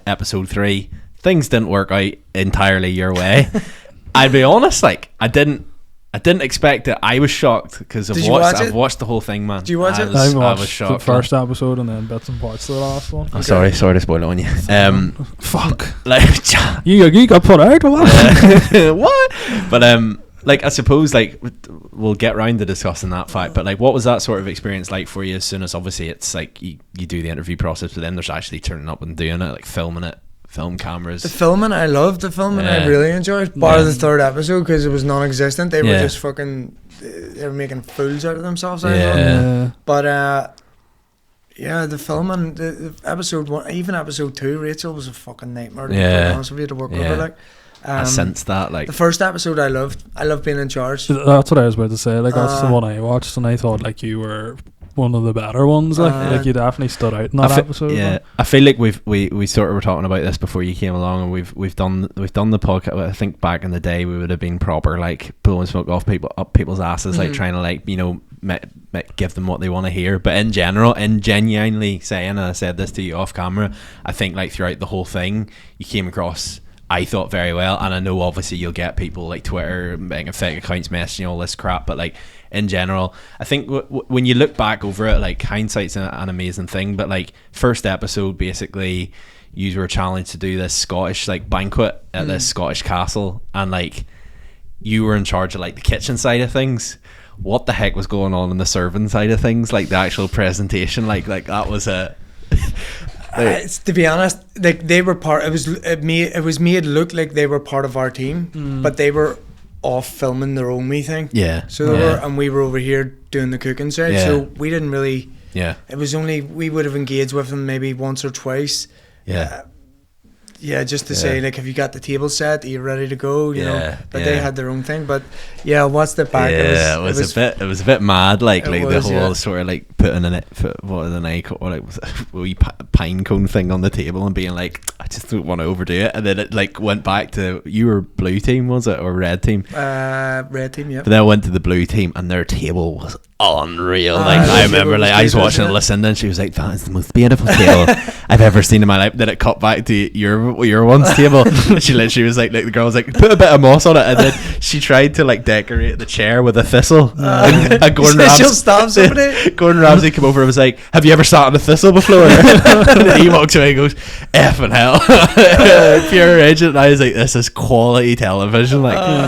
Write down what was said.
episode 3, things didn't work out entirely your way. I'd be honest, like I didn't expect it. I was shocked because I've watched the whole thing, man. Did you watch it? I was watched shocked, the first episode and then bits and parts of the last one. I'm sorry to spoil it on you. Fuck. Like you got put out or what? what? But like I suppose like we'll get round to discussing that fact. But like, what was that sort of experience like for you? As soon as obviously it's like you do the interview process, but then there's actually turning up and doing it, like filming it. Film cameras. The filming, I loved the filming. I really enjoyed. Bar the third episode because it was non-existent. They were just fucking. They were making fools out of themselves. But the filming, the episode 1, even episode 2, Rachel was a fucking nightmare. To be honest with you, to work with her, like. I sensed that. Like the first episode, I loved being in charge. That's what I was about to say. Like that's the one I watched, and I thought like you were one of the better ones. Like you definitely stood out in that episode. Yeah, I feel like we sort of were talking about this before you came along, and we've done the podcast. I think back in the day we would have been proper like blowing smoke off people's asses, like trying to like give them what they want to hear. But in general, and genuinely saying, and I said this to you off camera, I think like throughout the whole thing, you came across, I thought, very well. And I know obviously you'll get people like Twitter making fake accounts messaging all this crap, but like in general, I think when you look back over it, like hindsight's an amazing thing, but like first episode, basically you were challenged to do this Scottish like banquet at this Scottish castle, and like you were in charge of like the kitchen side of things. What the heck was going on in the serving side of things, like the actual presentation, like that was a to be honest, like they were part. It was made look like they were part of our team, but they were off filming their own wee thing. Yeah. So they were, and we were over here doing the cooking side. Yeah. So we didn't really. Yeah. It was only we would have engaged with them maybe once or twice. Yeah. Just to say, like, have you got the table set? Are you ready to go? You know, but they had their own thing. But once the back, it was a bit mad, like the whole sort of like putting in it, wee pine cone thing on the table and being like, I just don't want to overdo it. And then it like went back to, you were blue team, was it, or red team? Red team, yeah. But then I went to the blue team, and their table was unreal. Like I remember, like I was watching it, listening, and she was like, "That is the most beautiful table I've ever seen in my life." Then it cut back to your one's table, and she literally was like the girl was like, "Put a bit of moss on it," and then she tried to like decorate the chair with a thistle. And Gordon Ramsay came over and was like, "Have you ever sat on a thistle before?" And then he walks away and goes, "Effing hell, pure agent." And I was like, "This is quality television." Like